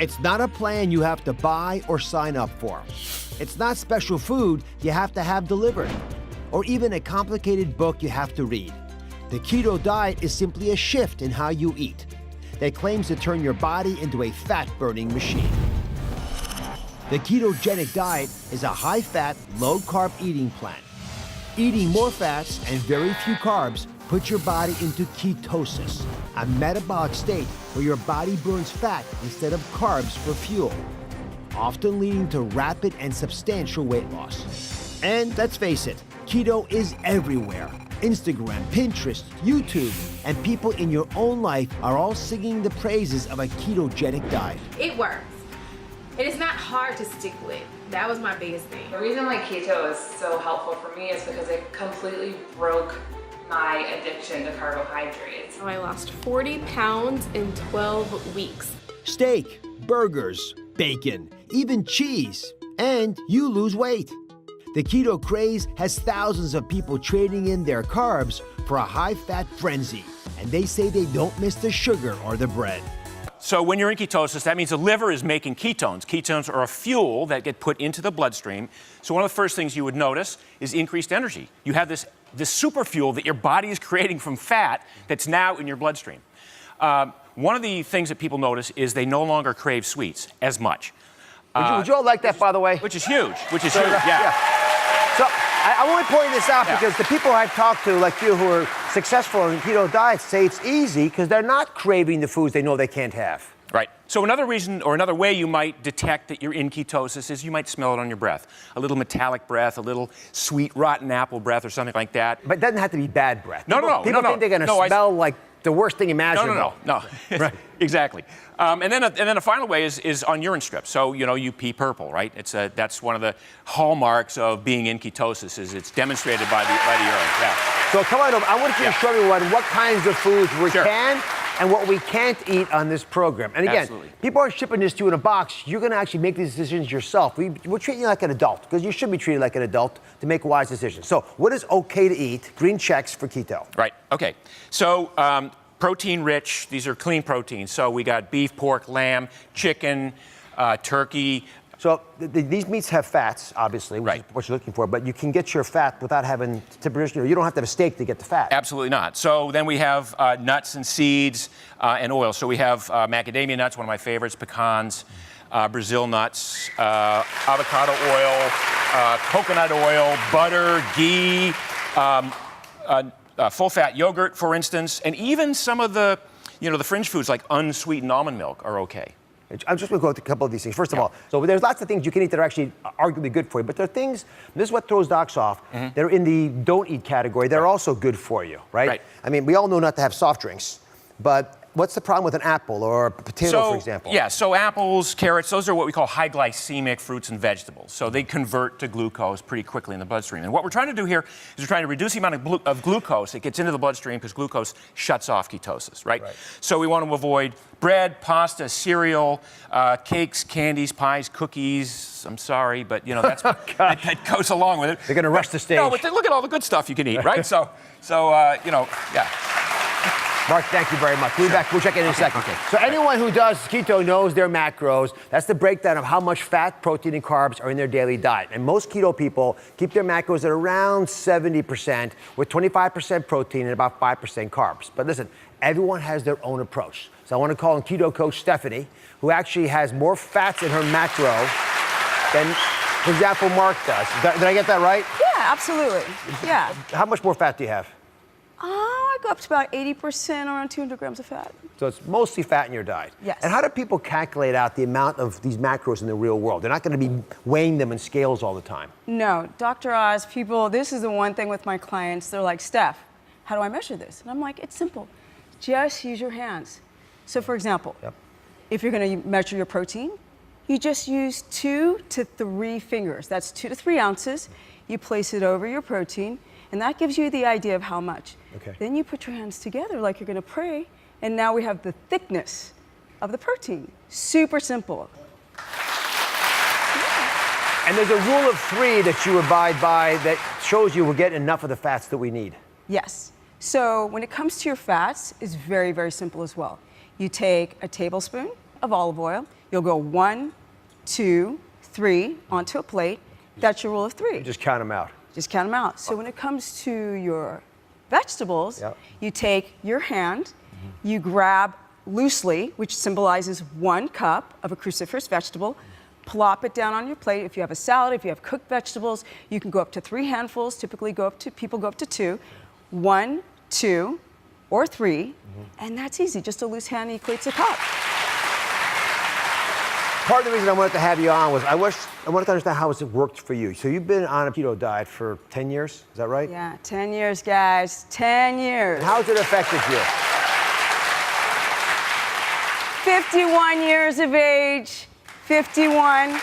It's not a plan you have to buy or sign up for. It's not special food you have to have delivered, or even a complicated book you have to read. The keto diet is simply a shift in how you eat that claims to turn your body into a fat-burning machine. The ketogenic diet is a high-fat, low-carb eating plan. Eating more fats and very few carbs puts your body into ketosis, a metabolic state where your body burns fat instead of carbs for fuel, often leading to rapid and substantial weight loss. And let's face it, keto is everywhere. Instagram, Pinterest, YouTube, and people in your own life are all singing the praises of a ketogenic diet. It works. It is not hard to stick with. That was my biggest thing. The reason why keto is so helpful for me is because it completely broke my addiction to carbohydrates. I lost 40 pounds in 12 weeks. Steak, burgers, bacon, even cheese, and you lose weight. The keto craze has thousands of people trading in their carbs for a high-fat frenzy, and they say they don't miss the sugar or the bread. So when you're in ketosis, that means the liver is making ketones. Ketones are a fuel that get put into the bloodstream. So one of the first things you would notice is increased energy. You have this super fuel that your body is creating from fat that's now in your bloodstream. One of the things that people notice is they no longer crave sweets as much. Would you all like that, by the way? Which is huge, yeah. So I only point this out because the people I've talked to, like you, who are successful in keto diets, say it's easy because they're not craving the foods they know they can't have. Right. So another reason or another way you might detect that you're in ketosis is you might smell it on your breath. A little metallic breath, a little sweet rotten apple breath or something like that. But it doesn't have to be bad breath. No. People think they're going to smell like the worst thing imaginable. No. Right. Exactly. And then a final way is on urine strips. So, you pee purple, right? That's one of the hallmarks of being in ketosis is it's demonstrated by the urine. Yeah. So come on over. I want you to show everyone what kinds of foods we can and what we can't eat on this program. And again, people aren't shipping this to you in a box. You're going to actually make these decisions yourself. We're treating you like an adult because you should be treated like an adult to make wise decisions. So what is okay to eat? Green checks for keto. Right. Okay. So protein rich. These are clean proteins. So we got beef, pork, lamb, chicken, turkey. So these meats have fats, obviously, which is what you're looking for, but you can get your fat without having to produce, you don't have to have a steak to get the fat. Absolutely not. So then we have nuts and seeds and oil. So we have macadamia nuts, one of my favorites, pecans, Brazil nuts, avocado oil, coconut oil, butter, ghee, full-fat yogurt, for instance, and even some of the, the fringe foods like unsweetened almond milk are okay. I'm just going to go through a couple of these things. First of all, so there's lots of things you can eat that are actually arguably good for you, but there are things, this is what throws docs off, they're in the don't eat category, they're also good for you, right? I mean, we all know not to have soft drinks, but what's the problem with an apple or a potato, for example? Yeah, so apples, carrots, those are what we call high glycemic fruits and vegetables. So they convert to glucose pretty quickly in the bloodstream. And what we're trying to do here is we're trying to reduce the amount of glucose that gets into the bloodstream because glucose shuts off ketosis, right? So we want to avoid bread, pasta, cereal, cakes, candies, pies, cookies. I'm sorry, but that goes along with it. They're going to rush the stage. No, but look at all the good stuff you can eat, right? So yeah. Mark, thank you very much. We'll be back. We'll check in a second. So anyone who does keto knows their macros. That's the breakdown of how much fat, protein, and carbs are in their daily diet. And most keto people keep their macros at around 70%, with 25% protein and about 5% carbs. But listen, everyone has their own approach. So I want to call in keto coach Stephanie, who actually has more fats in her macro than, for example, Mark does. Did I get that right? Yeah, absolutely. Yeah. How much more fat do you have? I go up to about 80%, around 200 grams of fat. So it's mostly fat in your diet. Yes. And how do people calculate out the amount of these macros in the real world? They're not going to be weighing them in scales all the time. No, Dr. Oz, this is the one thing with my clients. They're like, Steph, how do I measure this? And I'm like, it's simple. Just use your hands. So for example, if you're going to measure your protein, you just use 2 to 3 fingers. That's 2 to 3 ounces. You place it over your protein, and that gives you the idea of how much. Okay. Then you put your hands together like you're going to pray, and now we have the thickness of the protein. Super simple. And there's a rule of 3 that you abide by that shows you we're getting enough of the fats that we need. Yes. So when it comes to your fats, it's very, very simple as well. You take a tablespoon of olive oil. You'll go 1, 2, 3 onto a plate. That's your rule of 3. Just count them out. Just count them out. So when it comes to your vegetables, you take your hand, you grab loosely, which symbolizes 1 cup of a cruciferous vegetable, plop it down on your plate. If you have a salad, if you have cooked vegetables, you can go up to 3 handfuls. Typically people go up to 2. 1, 2, or 3, and that's easy. Just a loose hand equates a cup. Part of the reason I wanted to have you on was I wanted to understand how it worked for you. So you've been on a keto diet for 10 years, is that right? Yeah, 10 years, guys, 10 years. And how has it affected you? 51 years of age, 51.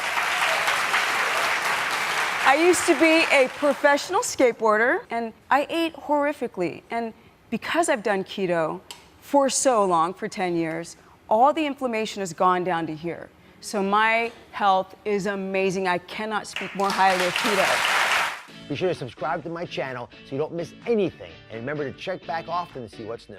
I used to be a professional skateboarder, and I ate horrifically. And because I've done keto for so long, for 10 years, all the inflammation has gone down to here. So my health is amazing. I cannot speak more highly of keto. Be sure to subscribe to my channel so you don't miss anything. And remember to check back often to see what's new.